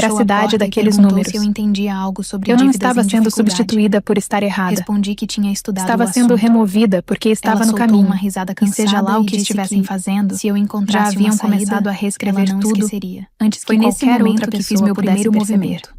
veracidade daqueles números. Se eu entendia algo sobre Eu não dívidas estava em sendo dificuldade. substituída por estar errada. Respondi que tinha estudado Estava o sendo assunto. removida porque estava Ela no soltou caminho. uma risada E cansada seja lá o que e disse estivessem que, fazendo, se eu já encontrasse haviam uma saída, começado a ela reescrever não tudo esqueceria. antes que Foi nesse qualquer momento outra que fiz pessoa meu pudesse primeiro perceber. movimento.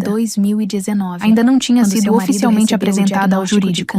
2019. Ainda não tinha sido oficialmente apresentada ao jurídico.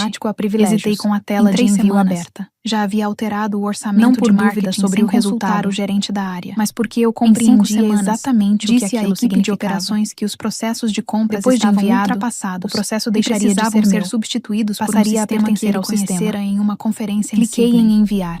automático a privilégios. Hesitei com a tela de envio aberta. Já havia alterado o orçamento Não por de dúvida marketing sobre sem o resultado, consultar o gerente da área, mas porque eu em 5 compreendia semanas, exatamente o que disse à aquilo equipe de significava. operações que os processos de compras Depois de estavam enviado, ultrapassados, o processo e deixaria de precisavam ser ser meu. substituídos por um Passaria a sistema que pertencer ele ao sistema. conhecera em uma conferência em Cliquei Sydney. em enviar.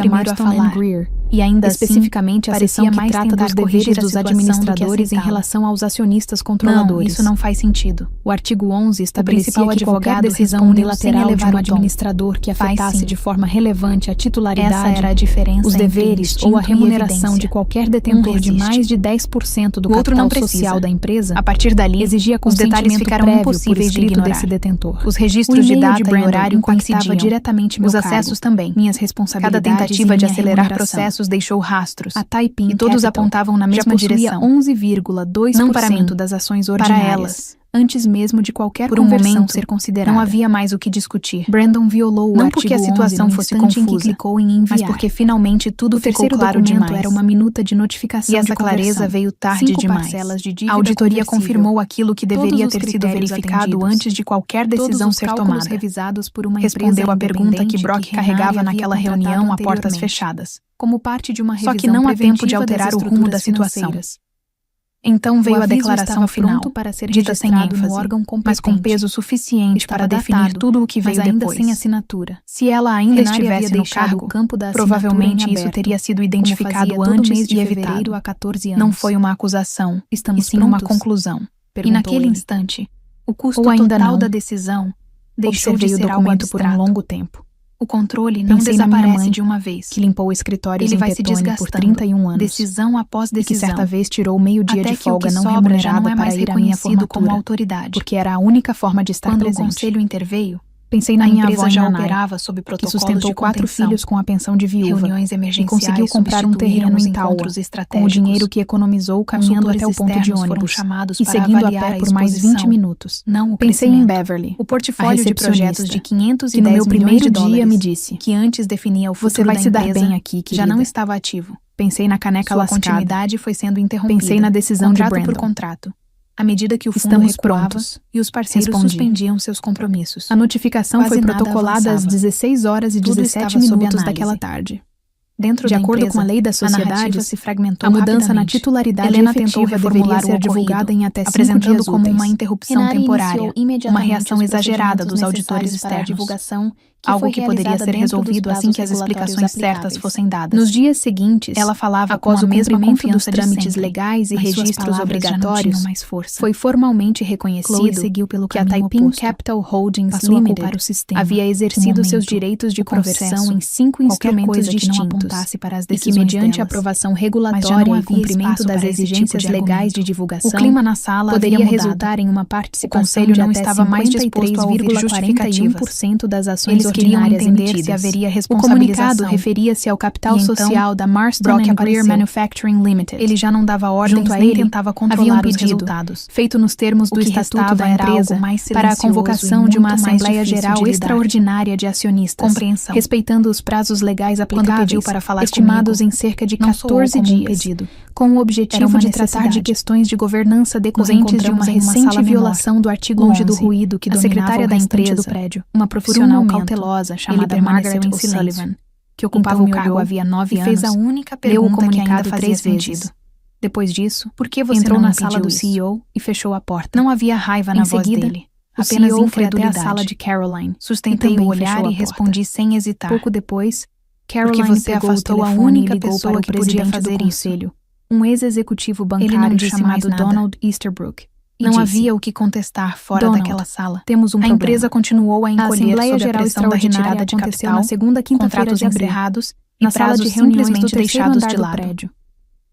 empresa Marston & Greer, e ainda especificamente assim, a seção que trata dos deveres dos administradores em relação aos acionistas controladores. Não, isso não faz sentido. O artigo 11 estabelecia que qualquer decisão unilateral de um administrador que afetasse de forma relevante a titularidade, os deveres ou a remuneração de qualquer detentor de mais de 10% do capital social da empresa, a partir dali, exigia os detalhes consentimento eram impossíveis de ignorar. Desse detentor. Os registros de data e horário coincidiam diretamente meu os cargo. acessos também, minhas responsabilidades. cada tentativa de acelerar processos deixou rastros. A Taiping e todos Capital apontavam na mesma direção. 11,2% não para mim, das ações ordinárias. Para elas. Antes mesmo de qualquer por um conversão momento, ser considerada. não havia mais o que discutir. Brandon violou o não artigo porque a situação 11 fosse no instante confusa, em que clicou em enviar, mas porque finalmente tudo ficou claro demais. Era uma minuta de notificação e essa de clareza veio tarde 5 demais. parcelas de dívida a auditoria conversível. confirmou aquilo que deveria ter sido critérios verificado atendidos. antes de qualquer decisão Todos os ser cálculos tomada. revisados por uma Respondeu empresa a pergunta que independente Brock que carregava Henry havia naquela contratado reunião a portas anteriormente, fechadas. como parte de uma revisão Só que não há tempo de preventiva alterar das o rumo da estruturas situação. financeiras. Então veio O a aviso declaração estava final, pronto para ser dita sem registrado no ênfase, órgão mas com competente. peso suficiente Estava para definir datado, tudo o que mas veio ainda depois. sem assinatura. Se ela ainda Henry havia estivesse no deixado cargo, o campo da provavelmente assinatura em isso aberto, teria sido como identificado fazia todo antes mês de e fevereiro evitado. há 14 anos. Não foi uma acusação, Estamos e sim prontos? uma conclusão. E Perguntou naquele ele. instante, O custo ou ainda total não, da decisão deixou de observei o ser algo documento por um abstrato. longo tempo. O controle não Pensei na minha desaparece mãe, de uma vez. que limpou escritórios Ele em vai se Petone por desgastando, 31 anos. decisão após E que decisão. certa vez tirou meio-dia Até de que o folga que não sobra já remunerada não é mais para ir à minha reconhecido como formatura, autoridade. porque era a única forma de estar Quando presente. o conselho interveio, Pensei na a minha empresa avó já Nanai, operava sob que protocolos sustentou de 4 contenção. filhos com a pensão de viúva Reuniões e emergenciais conseguiu comprar um terreno substituíram os em Taua, encontros com o estratégicos. dinheiro que economizou caminhando até o ponto de externos foram ônibus chamados e para seguindo a avaliar pé a por mais exposição, 20 minutos. não o Pensei em crescimento. Beverly, O a portfólio de projetos de recepcionista, 510 que no meu primeiro milhões de dia dólares, me disse: que antes definia o futuro "Você vai da se dar empresa, bem aqui, já não querida." estava ativo. Pensei na caneca Sua lascada. continuidade foi sendo interrompida. Pensei na decisão de contrato por Brandon. contrato. À medida que o fundo Estamos recuava prontos, e os parceiros respondi. suspendiam seus compromissos. A notificação Quase foi nada protocolada às avançava. 16 horas e Tudo 17 estava sob minutos análise. daquela tarde. Dentro De da acordo empresa, com a lei das a narrativa sociedades, se fragmentou a mudança na rapidamente. titularidade Helena tentou efetiva reformular deveria o ser ocorrido, divulgada em até 5 apresentando dias como úteis. uma interrupção Henry temporária, iniciou uma imediatamente reação os exagerada dos procedimentos auditores necessários para a externos, divulgação, algo foi que poderia realizada ser dentro dos resolvido assim prazos que as regulatórios explicações certas aplicáveis. fossem dadas. Nos dias seguintes, Ela falava após com a o mesma cumprimento dos confiança de trâmites sempre, legais e mas suas registros palavras já não obrigatórios, tinham mais força. foi formalmente Chloe reconhecido seguiu pelo que a caminho Taiping oposto. Capital Holdings Passou a Limited culpar o sistema, havia o exercido seus momento, direitos de o conversão processo, em 5 qualquer instrumentos coisa que não distintos apontasse para as e que, decisões mediante a delas. aprovação Mas já regulatória não e havia cumprimento espaço das para esse tipo exigências de legais argumento. de divulgação, O clima na sala poderia havia mudado. resultar em uma O participação conselho de não até estava mais disposto a ouvir 50,41% das ações Eles queriam ordinárias entender emitidas. se haveria O responsabilização. comunicado referia-se ao capital E então, social da Marston Brock Greer apareceu. Manufacturing Limited. Ele já não dava ordens Junto a nem ele, tentava havia controlar um os pedido, resultados. feito nos termos O do que estatuto restava da era empresa, algo mais para a silencioso convocação e de uma muito mais Assembleia difícil Geral de lidar. extraordinária de acionistas, Compreensão. respeitando os prazos legais aplicáveis, pediu para falar estimados comigo, em cerca de não soou 14 como um dias, pedido. com o Era objetivo uma de tratar de necessidade. questões de governança decorrentes de uma encontramos em uma recente sala violação do artigo longe 11, do ruído que a dominava secretária o da restante empresa, do prédio. uma profissional Por um momento, cautelosa ele chamada permaneceu Margaret em silêncio. O'Sullivan, que ocupava Então o me cargo olhou havia 9 e anos, fez a única leu o pergunta que ainda comunicado fazia 3 sentido. vezes. Depois disso, Por que você entrou não na sala pediu do isso? CEO e fechou a porta. Não havia raiva na Em voz seguida, dele. O Apenas CEO foi até a incredulidade. sala de Caroline. Sustentei e o também olhar fechou a e porta. respondi sem hesitar. Pouco depois, Porque Caroline você pegou o afastou a telefone única e ligou pessoa para o que podia presidente fazer do isso. conselho, um ex-executivo Ele não bancário disse mais chamado nada. Donald Easterbrook. E Não disse: havia o que contestar fora Donald, daquela sala. temos um A problema. empresa continuou a A encolher Assembleia sob a Geral pressão da Extraordinária retirada de aconteceu capital, na segunda quinta-feira contratos de abril, encerrados na e sala de prazos reuniões do simplesmente terceiro deixados andar de do lado. prédio.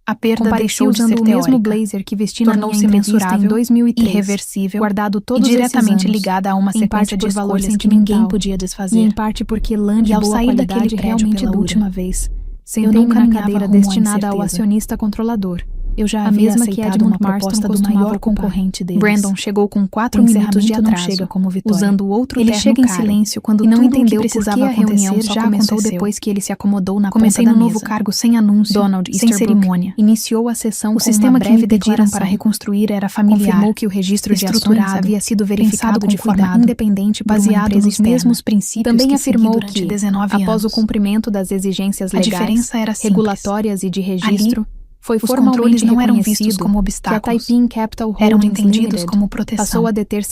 A perda Compareci deixou de usando ser o mesmo teórica. blazer que vesti na minha Tornou-se entrevista em mensurável, 2003, irreversível guardado e todos diretamente esses anos, ligada a uma em parte sequência de por valor escolhas que sentimental, ninguém podia e desfazer. em parte porque lã de E ao boa sair qualidade daquele prédio realmente pela dura. última vez, Eu sentei-me não na caminhava cadeira rumo à destinada ao incerteza. acionista controlador. Eu já A havia mesma que aceitado Edmund uma Marston proposta do costumava maior ocupar. concorrente deles. Brandon chegou com 4 O minutos de encerramento não atraso, chega como vitória. usando outro Ele terno chega em caro, silêncio quando e não tudo o que entendeu por precisava que a reunião acontecer só já começou aconteceu. depois que ele se acomodou na Comecei ponta no da novo mesa. cargo sem anúncio, Donald sem Easterbrook cerimônia. iniciou a sessão O com sistema uma que breve me pediram declaração. para reconstruir era familiar. Confirmou que o registro de ações estruturado, havia sido pensado verificado com de forma cuidado, independente por uma baseado empresa nos externa. mesmos princípios Também que afirmou segui durante que, 19 após o anos. cumprimento das exigências A legais, diferença era simples. regulatórias e de registro, foi os formalmente controles não eram vistos reconhecido como que a obstáculos. Taiping Capital Eram Holdings entendidos Limited como proteção. passou a deter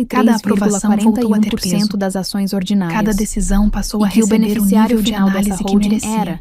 Cada aprovação voltou a ter 50,41% peso. das ações ordinárias. Cada decisão passou e a que o receber beneficiário o nível de final dessa análise que holding merecia. era,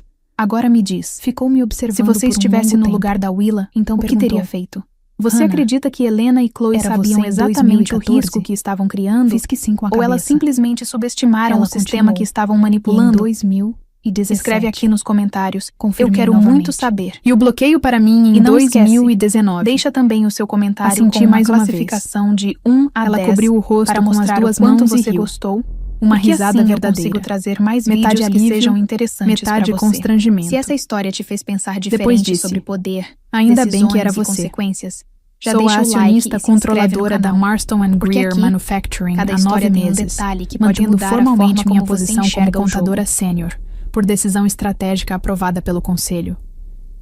horas. Agora me diz, Ficou me observando se você por um estivesse longo no tempo. lugar da Willa, Então o que perguntou, teria feito? Você Hannah, acredita que Helena e Chloe era sabiam você em exatamente o 2014? risco que estavam criando? Fiz que sim com a Ou cabeça. elas simplesmente subestimaram Ela o sistema continuou. que estavam E em manipulando? 2017. Escreve aqui nos comentários. Eu Confirmei quero novamente. muito saber. E o bloqueio para mim em E não esquece, 2019. Deixa também o seu comentário Assenti com uma mais uma classificação de 1 a Ela 10 cobriu o rosto para com as mostrar duas o quanto mãos e você riu. gostou Uma risada assim verdadeira. Eu consigo trazer mais metade vídeos alívio, que sejam interessantes para metade você. constrangimento. Se essa história te fez pensar Depois diferente disse, sobre poder, ainda bem decisões que era e você. consequências, já Sou a deixa o like acionista e se inscreve no controladora da canal. Marston & Porque Greer aqui, Manufacturing cada há 9 história tem um meses, detalhe que pode mantendo mudar a formalmente forma minha como você posição como enxerga o contadora jogo. sênior, por decisão estratégica aprovada pelo Conselho.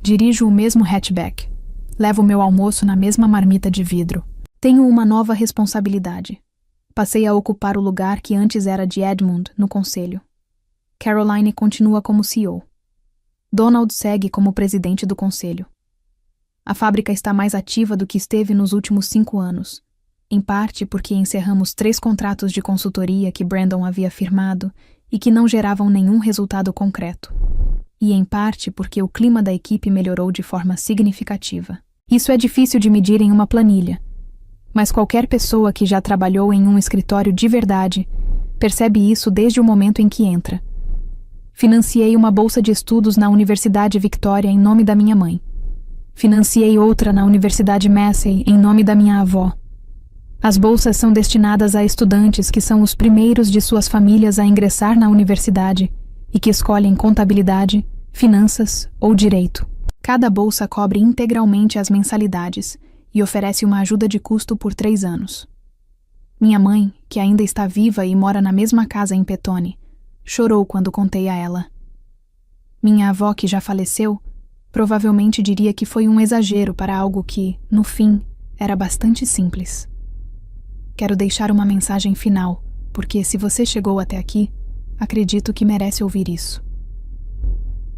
Dirijo o mesmo hatchback. Levo meu almoço na mesma marmita de vidro. Tenho uma nova responsabilidade. Passei a ocupar o lugar que antes era de Edmund no Conselho. Caroline continua como CEO. Donald segue como presidente do Conselho. A fábrica está mais ativa do que esteve nos últimos 5 anos, em parte porque encerramos 3 contratos de consultoria que Brandon havia firmado e que não geravam nenhum resultado concreto, e em parte porque o clima da equipe melhorou de forma significativa. Isso é difícil de medir em uma planilha, mas qualquer pessoa que já trabalhou em um escritório de verdade percebe isso desde o momento em que entra. Financiei uma bolsa de estudos na Universidade Victoria em nome da minha mãe. Financiei outra na Universidade Massey em nome da minha avó. As bolsas são destinadas a estudantes que são os primeiros de suas famílias a ingressar na universidade e que escolhem contabilidade, finanças ou direito. Cada bolsa cobre integralmente as mensalidades e oferece uma ajuda de custo por 3 anos. Minha mãe, que ainda está viva e mora na mesma casa em Petone, chorou quando contei a ela. Minha avó, que já faleceu, provavelmente diria que foi um exagero para algo que, no fim, era bastante simples. Quero deixar uma mensagem final, porque se você chegou até aqui, acredito que merece ouvir isso.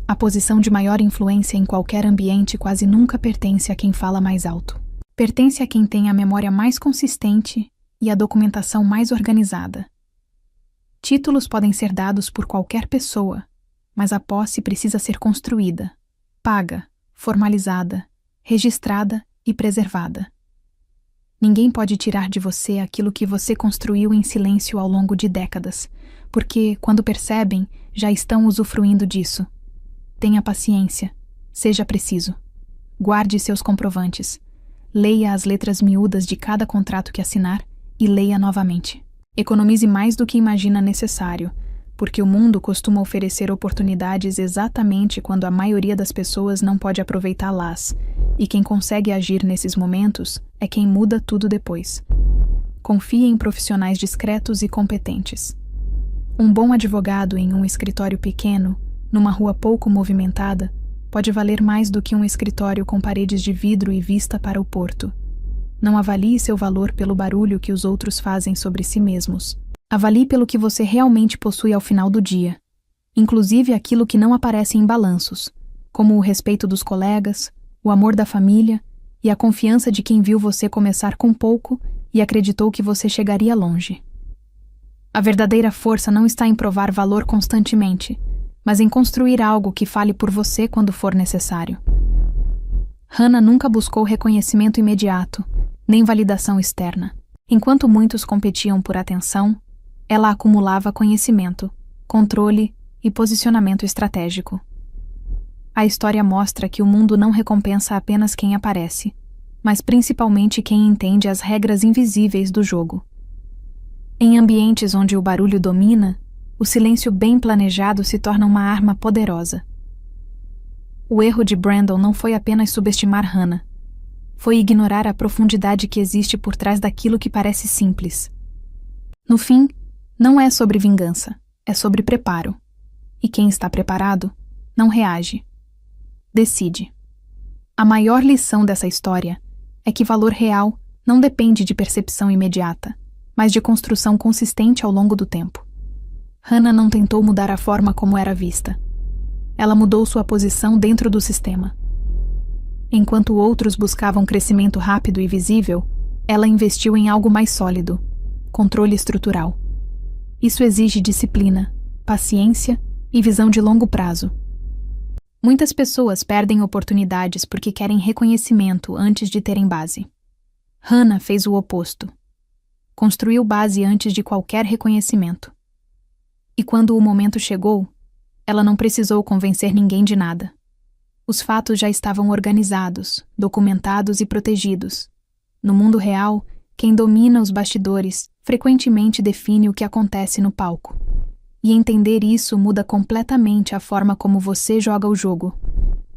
A posição de maior influência em qualquer ambiente quase nunca pertence a quem fala mais alto. Pertence a quem tem a memória mais consistente e a documentação mais organizada. Títulos podem ser dados por qualquer pessoa, mas a posse precisa ser construída, paga, formalizada, registrada e preservada. Ninguém pode tirar de você aquilo que você construiu em silêncio ao longo de décadas, porque, quando percebem, já estão usufruindo disso. Tenha paciência, seja preciso. Guarde seus comprovantes. Leia as letras miúdas de cada contrato que assinar e leia novamente. Economize mais do que imagina necessário, porque o mundo costuma oferecer oportunidades exatamente quando a maioria das pessoas não pode aproveitá-las, e quem consegue agir nesses momentos é quem muda tudo depois. Confie em profissionais discretos e competentes. Um bom advogado em um escritório pequeno, numa rua pouco movimentada, pode valer mais do que um escritório com paredes de vidro e vista para o porto. Não avalie seu valor pelo barulho que os outros fazem sobre si mesmos. Avalie pelo que você realmente possui ao final do dia, inclusive aquilo que não aparece em balanços, como o respeito dos colegas, o amor da família e a confiança de quem viu você começar com pouco e acreditou que você chegaria longe. A verdadeira força não está em provar valor constantemente, mas em construir algo que fale por você quando for necessário. Hannah nunca buscou reconhecimento imediato, nem validação externa. Enquanto muitos competiam por atenção, ela acumulava conhecimento, controle e posicionamento estratégico. A história mostra que o mundo não recompensa apenas quem aparece, mas principalmente quem entende as regras invisíveis do jogo. Em ambientes onde o barulho domina, o silêncio bem planejado se torna uma arma poderosa. O erro de Brandon não foi apenas subestimar Hannah. Foi ignorar a profundidade que existe por trás daquilo que parece simples. No fim, não é sobre vingança, é sobre preparo. E quem está preparado, não reage. Decide. A maior lição dessa história é que valor real não depende de percepção imediata, mas de construção consistente ao longo do tempo. Hannah não tentou mudar a forma como era vista. Ela mudou sua posição dentro do sistema. Enquanto outros buscavam crescimento rápido e visível, ela investiu em algo mais sólido, controle estrutural. Isso exige disciplina, paciência e visão de longo prazo. Muitas pessoas perdem oportunidades porque querem reconhecimento antes de terem base. Hannah fez o oposto. Construiu base antes de qualquer reconhecimento. E quando o momento chegou, ela não precisou convencer ninguém de nada. Os fatos já estavam organizados, documentados e protegidos. No mundo real, Quem domina os bastidores frequentemente define o que acontece no palco. E entender isso muda completamente a forma como você joga o jogo.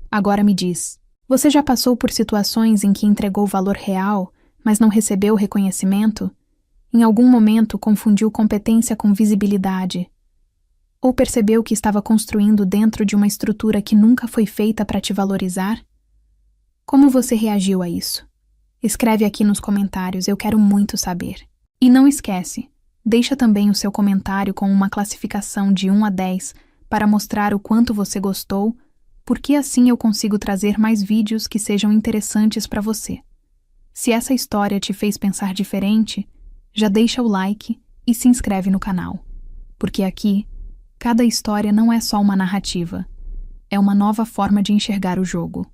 Agora me diz, você já passou por situações em que entregou valor real, mas não recebeu reconhecimento? Em algum momento confundiu competência com visibilidade? Ou percebeu que estava construindo dentro de uma estrutura que nunca foi feita para te valorizar? Como você reagiu a isso? Escreve aqui nos comentários, eu quero muito saber. E não esquece, deixa também o seu comentário com uma classificação de 1 a 10 para mostrar o quanto você gostou, porque assim eu consigo trazer mais vídeos que sejam interessantes para você. Se essa história te fez pensar diferente, já deixa o like e se inscreve no canal. Porque aqui, cada história não é só uma narrativa, é uma nova forma de enxergar o jogo.